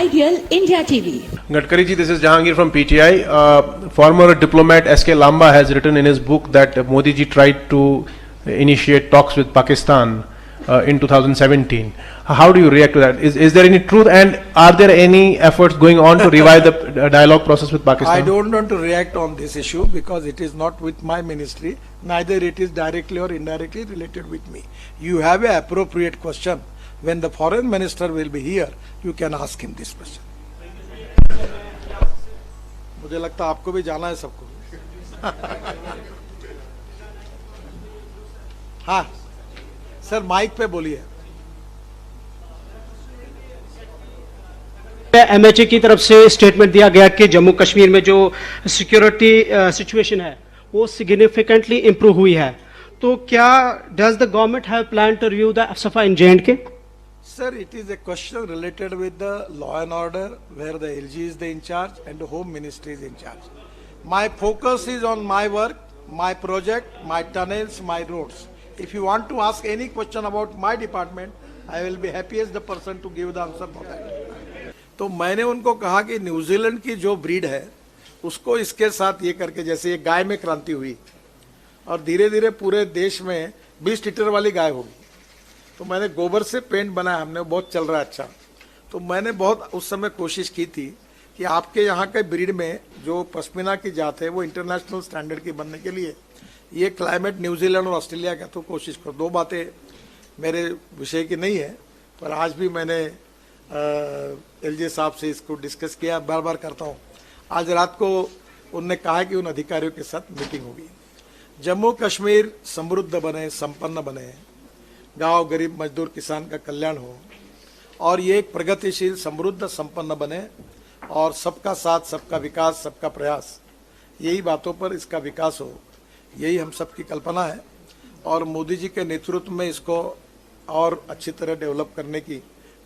Ideal India TV. Gadkari ji, this is Jahangir from PTI. Former diplomat S.K. Lamba has written in his book that Modi ji tried to initiate talks with Pakistan in 2017. How do you react to that? Is there any truth, and are there any efforts going on to revive the dialogue process with Pakistan? I don't want to react on this issue because it is not with my ministry, neither it is directly or indirectly related with me. You have an appropriate question. When the foreign minister will be here, you can ask him this question. मुझे लगता है आपको भी जाना है सबको. हाँ sir, mic पे बोलिए. एमएचए की तरफ से स्टेटमेंट दिया गया कि जम्मू कश्मीर में जो सिक्योरिटी सिचुएशन है वो सिग्निफिकेंटली इंप्रूव हुई है, तो क्या does the government have plan to review the AFSPA in J&K? Sir, it is a question related with the law and order, where the LG is the in charge and the Home Ministry is in charge. My focus is on my work, my project, my tunnels, my roads. If you want to ask any question about my department, I will be happiest the person to give the answer for that. तो मैंने उनको कहा कि New Zealand की जो breed है उसको इसके साथ ये करके, जैसे ये गाय में क्रांति हुई और धीरे धीरे पूरे देश में 20 लीटर वाली गाय होगी, तो मैंने गोबर से पेंट बनाया, हमने बहुत चल रहा है अच्छा. तो मैंने बहुत उस समय कोशिश की थी कि आपके यहाँ के ब्रीड में जो पश्मीना की जात है वो इंटरनेशनल स्टैंडर्ड की बनने के लिए ये क्लाइमेट न्यूजीलैंड और ऑस्ट्रेलिया का तो कोशिश करो. दो बातें मेरे विषय की नहीं है, पर आज भी मैंने LJ साहब से इसको डिस्कस किया, बार बार करता हूँ. आज रात को उनने कहा कि उन अधिकारियों के साथ मीटिंग होगी. जम्मू कश्मीर समृद्ध बने, संपन्न बने, गांव गरीब मजदूर किसान का कल्याण हो और ये एक प्रगतिशील समृद्ध संपन्न बने और सबका साथ, सबका विकास, सबका प्रयास, यही बातों पर इसका विकास हो, यही हम सबकी कल्पना है. और मोदी जी के नेतृत्व में इसको और अच्छी तरह डेवलप करने की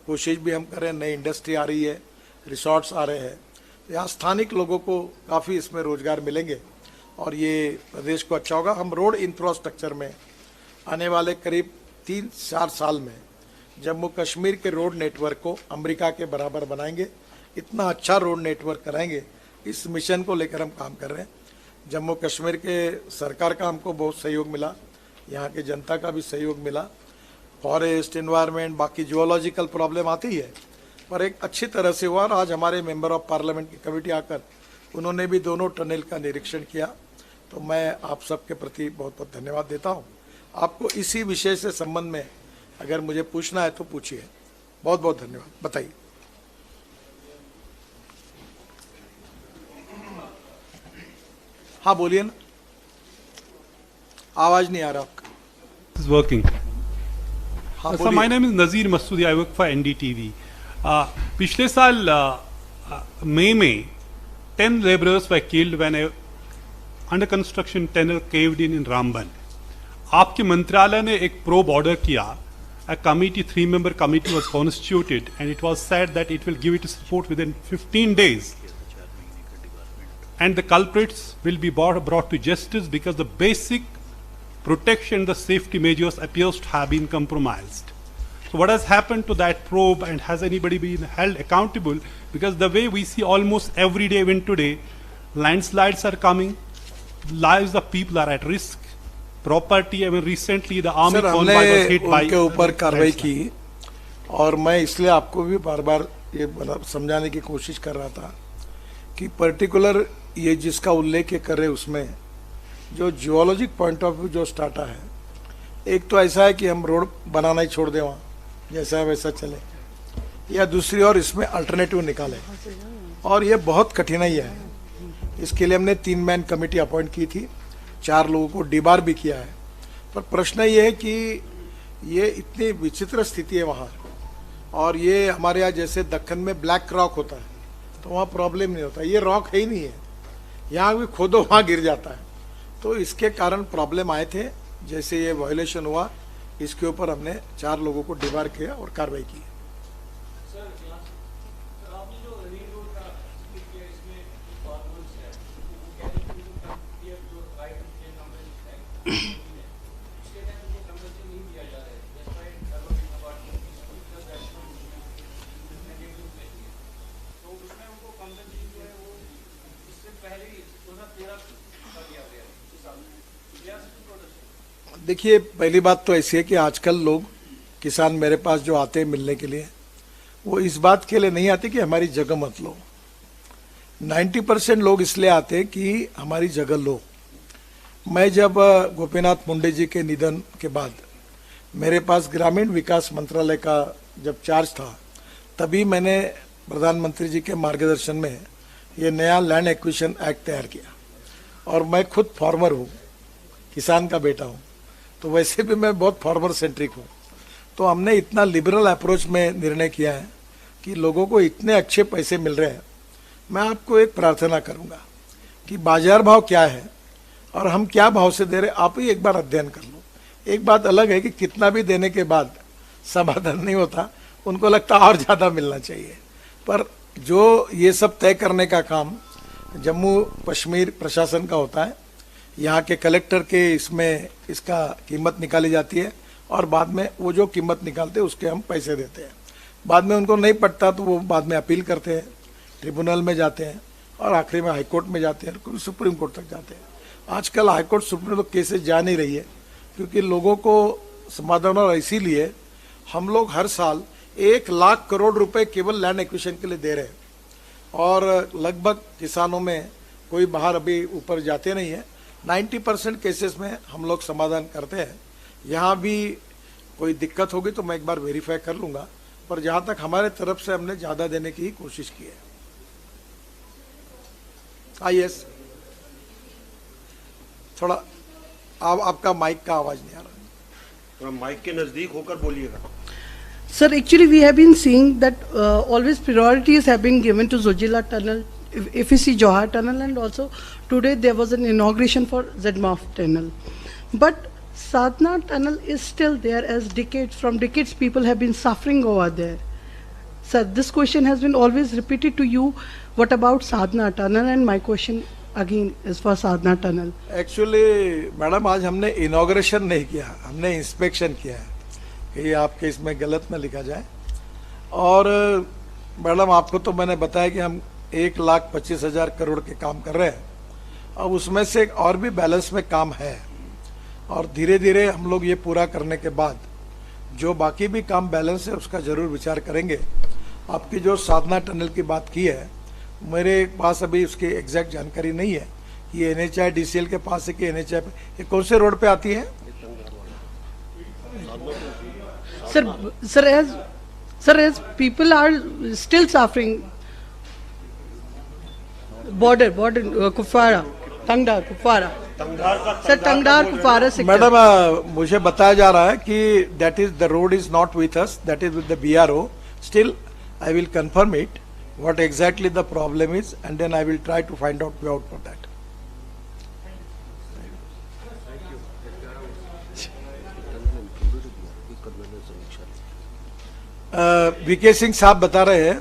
कोशिश भी हम करें. नई इंडस्ट्री आ रही है, रिसोर्ट्स आ रहे हैं, यहाँ स्थानिक लोगों को काफ़ी इसमें रोजगार मिलेंगे और ये प्रदेश को अच्छा होगा. हम रोड इंफ्रास्ट्रक्चर में आने वाले करीब 3-4 साल में जम्मू कश्मीर के रोड नेटवर्क को अमेरिका के बराबर बनाएंगे. इतना अच्छा रोड नेटवर्क कराएंगे, इस मिशन को लेकर हम काम कर रहे हैं. जम्मू कश्मीर के सरकार का हमको बहुत सहयोग मिला, यहाँ के जनता का भी सहयोग मिला. फॉरेस्ट, एनवायरनमेंट, बाकी जियोलॉजिकल प्रॉब्लम आती है, पर एक अच्छी तरह से हुआ. और आज हमारे मेंबर ऑफ पार्लियामेंट की कमेटी आकर उन्होंने भी दोनों टनल का निरीक्षण किया. तो मैं आप सबके प्रति बहुत बहुत धन्यवाद देता हूँ. आपको इसी विषय से संबंध में अगर मुझे पूछना है तो पूछिए. बहुत बहुत धन्यवाद. बताइए. हाँ बोलिए ना, आवाज नहीं आ रहा आपका. Is working. हाँ So बोलिए. my name is Nazir Masoodi. I work for NDTV. पिछले साल मई में 10 laborers were killed when a under construction tunnel caved in Ramban. आपके मंत्रालय ने एक प्रोब ऑर्डर किया. A committee, 3-member committee was constituted, and it was said that it will give its report within 15 days. And the culprits will be brought to justice because the basic protection, the safety measures appears to have been compromised. So what has happened to that probe, and has anybody been held accountable? Because the way we see almost every day, even today, landslides are coming, lives of people are at risk, property. I mean, recently the army convoy was hit by. उनके ऊपर कार्रवाई की और मैं इसलिए आपको भी बार बार ये समझाने की कोशिश कर रहा था कि पर्टिकुलर ये जिसका उल्लेख कर रहे उसमें जो जियोलॉजिक पॉइंट ऑफ व्यू जो स्टार्टा है, एक तो ऐसा है कि हम रोड बनाना ही छोड़ दें, वहाँ जैसा है वैसा चले, या दूसरी और इसमें अल्टरनेटिव निकालें. और ये बहुत कठिनाई है. इसके लिए हमने 3 मैन कमेटी अपॉइंट की थी, 4 लोगों को डिबार भी किया है. पर प्रश्न ये है कि ये इतनी विचित्र स्थिति है वहाँ, और ये हमारे यहाँ जैसे दक्कन में ब्लैक रॉक होता है तो वहाँ प्रॉब्लम नहीं होता. ये रॉक है ही नहीं है, यहाँ भी खोदो वहाँ गिर जाता है. तो इसके कारण प्रॉब्लम आए थे. जैसे ये वायोलेशन हुआ, इसके ऊपर हमने 4 लोगों को डिबार किया और कार्रवाई की. देखिए, पहली बात तो ऐसी है कि आजकल लोग किसान मेरे पास जो आते हैं मिलने के लिए, वो इस बात के लिए नहीं आते कि हमारी जगह मत लो। 90% लोग इसलिए आते हैं कि हमारी जगह लो। मैं जब गोपीनाथ मुंडे जी के निधन के बाद मेरे पास ग्रामीण विकास मंत्रालय का जब चार्ज था, तभी मैंने प्रधानमंत्री जी के मार्गदर्शन में ये नया लैंड एक्विजिशन एक्ट तैयार किया। और मैं खुद फार्मर हूँ, किसान का बेटा हूँ, तो वैसे भी मैं बहुत फार्मर सेंट्रिक हूँ। तो हमने इतना लिबरल अप्रोच में निर्णय किया है कि लोगों को इतने अच्छे पैसे मिल रहे हैं। मैं आपको एक प्रार्थना करूँगा कि बाजार भाव क्या है और हम क्या भाव से दे रहे, आप ही एक बार अध्ययन कर लो। एक बात अलग है कि कितना भी देने के बाद समाधान नहीं होता, उनको लगता और ज़्यादा मिलना चाहिए। पर जो ये सब तय करने का काम जम्मू कश्मीर प्रशासन का होता है, यहाँ के कलेक्टर के इसमें इसका कीमत निकाली जाती है और बाद में वो जो कीमत निकालते हैं उसके हम पैसे देते हैं। बाद में उनको नहीं पड़ता तो वो बाद में अपील करते हैं, ट्रिब्यूनल में जाते हैं और आखिरी में हाई कोर्ट में जाते हैं, सुप्रीम कोर्ट तक जाते हैं। आजकल high court supreme court cases जा नहीं रही है क्योंकि लोगों को समाधान, और इसीलिए हम लोग हर साल 1 लाख करोड़ रुपए केवल लैंड एक्विजिशन के लिए दे रहे हैं। और लगभग किसानों में कोई बाहर अभी ऊपर जाते नहीं है। 90% केसेस में हम लोग समाधान करते हैं। यहाँ भी कोई दिक्कत होगी तो मैं एक बार वेरीफाई कर लूँगा, पर जहाँ तक हमारे तरफ से हमने ज़्यादा देने की ही कोशिश की है। यस, थोड़ा आपका माइक का आवाज़ नहीं आ रहा, थोड़ा माइक के नज़दीक होकर बोलिएगा। Sir, actually we have been seeing that always priorities have been given to Zojila Tunnel, if you see Johar Tunnel, and also today there was an inauguration for Zedmaf Tunnel. But Sadhna Tunnel is still there as from decades people have been suffering over there. Sir, this question has been always repeated to you. What about Sadhna Tunnel? And my question again is for Sadhna Tunnel. Actually madam आज हमने inauguration नहीं किया, हमने inspection किया है कि आपके इसमें गलत न लिखा जाए। और मैडम आपको तो मैंने बताया कि हम 1,25,000 करोड़ के काम कर रहे हैं। अब उसमें से एक और भी बैलेंस में काम है और धीरे धीरे हम लोग ये पूरा करने के बाद जो बाकी भी काम बैलेंस है उसका जरूर विचार करेंगे। आपकी जो साधना टनल की बात की है, मेरे पास अभी उसकी एग्जैक्ट जानकारी नहीं है कि ये NHI DCL के पास है कि NHI पे, ये कौन से रोड पे आती है? Sir, as people are still suffering, border, Kupwara, Tangdar, Kupwara. Sir, Tangdar, Kupwara sector. Madam मुझे बताया जा रहा है कि that is the road is not with us, that is with the BRO. Still, I will confirm it, what exactly the problem is, and then I will try to find out way out for that. VK Singh साहब बता रहे हैं,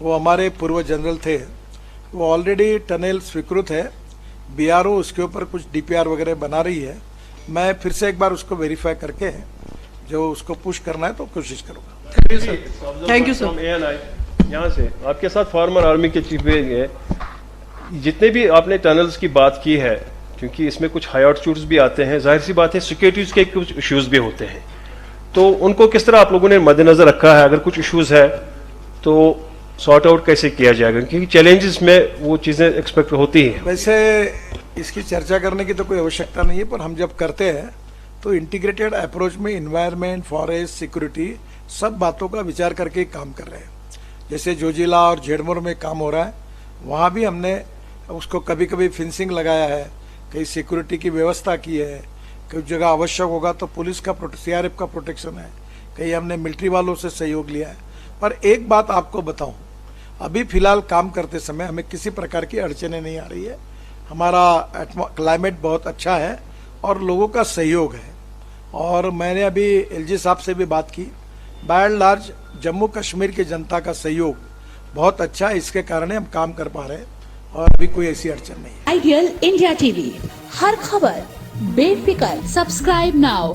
वो हमारे पूर्व general थे, वो already tunnel स्वीकृत है। BRO उसके ऊपर कुछ DPR वगैरह बना रही है। मैं फिर से एक बार उसको वेरीफाई करके जो उसको पुश करना है तो कोशिश करूँगा। Thank you, sir. यहाँ से आपके साथ फार्मर आर्मी के चीफ है, जितने भी आपने टनल्स की बात की है, क्योंकि इसमें कुछ हाई आल्टीट्यूड्स भी आते हैं, जाहिर सी बात है सिक्योरिटीज के कुछ इश्यूज भी होते हैं, तो उनको किस तरह आप लोगों ने मद्देनजर रखा है? अगर कुछ इश्यूज है तो सॉर्ट आउट कैसे किया जाएगा, क्योंकि चैलेंजेस में वो चीजें एक्सपेक्ट होती हैं। वैसे इसकी चर्चा करने की तो कोई आवश्यकता नहीं है, पर हम जब करते हैं तो इंटीग्रेटेड अप्रोच में इन्वायरमेंट, फॉरेस्ट, सिक्योरिटी सब बातों का विचार करके काम कर रहे हैं। जैसे जोजिला और झेड़मोर में काम हो रहा है, वहाँ भी हमने उसको कभी कभी फेंसिंग लगाया है, कहीं सिक्योरिटी की व्यवस्था की है, कुछ जगह आवश्यक होगा तो पुलिस का CRF का प्रोटेक्शन है, कहीं हमने मिलिट्री वालों से सहयोग लिया है। पर एक बात आपको बताऊं, अभी फिलहाल काम करते समय हमें किसी प्रकार की अड़चने नहीं आ रही है। हमारा क्लाइमेट बहुत अच्छा है और लोगों का सहयोग है। और मैंने अभी LG साहब से भी बात की, by and large Jammu Kashmir की जनता का सहयोग बहुत अच्छा है, इसके कारण हम काम कर पा रहे हैं और अभी कोई ऐसी अड़चन नहीं है। आइडियल इंडिया TV, हर खबर बेफिक्र। Subscribe now.